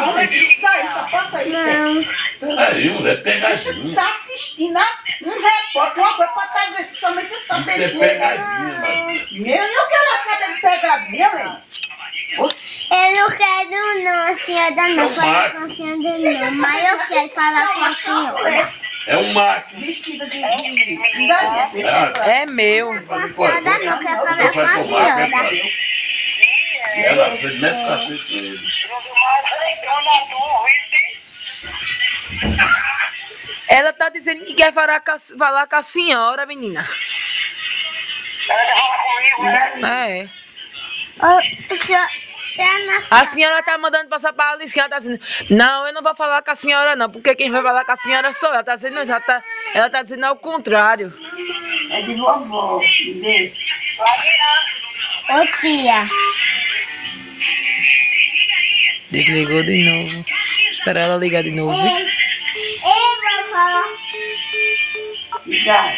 Mulher, isso daí, só passa isso. Não. Peraí, mulher, Deixa tu pegadinha. tá assistindo um repórter, uma coisa pra estar vendo somente essa Isso é besteira aí. pegadinha, Maria. Eu quero saber de pegadinha, Lê. Eu não quero não, a senhora não. É um Fala macho. com a senhora não. Mas eu quero falar com a senhora. É um macho. Vestida de galinha. É meu. Com a senhora não, quero falar com a senhora. Ela fez mete cacete com ele. Ela tá dizendo que quer falar com a senhora, menina. É. Ô, senhora, A senhora tá mandando passar pra Alice, que ela tá dizendo, não, eu não vou falar com a senhora não, porque quem vai falar com a senhora sou eu. Ela tá dizendo, ela tá dizendo ao contrário. É de vovó, vê. Ô, tia. Desligou de novo. Espera ela ligar de novo. Ei, vovó. Cuidado.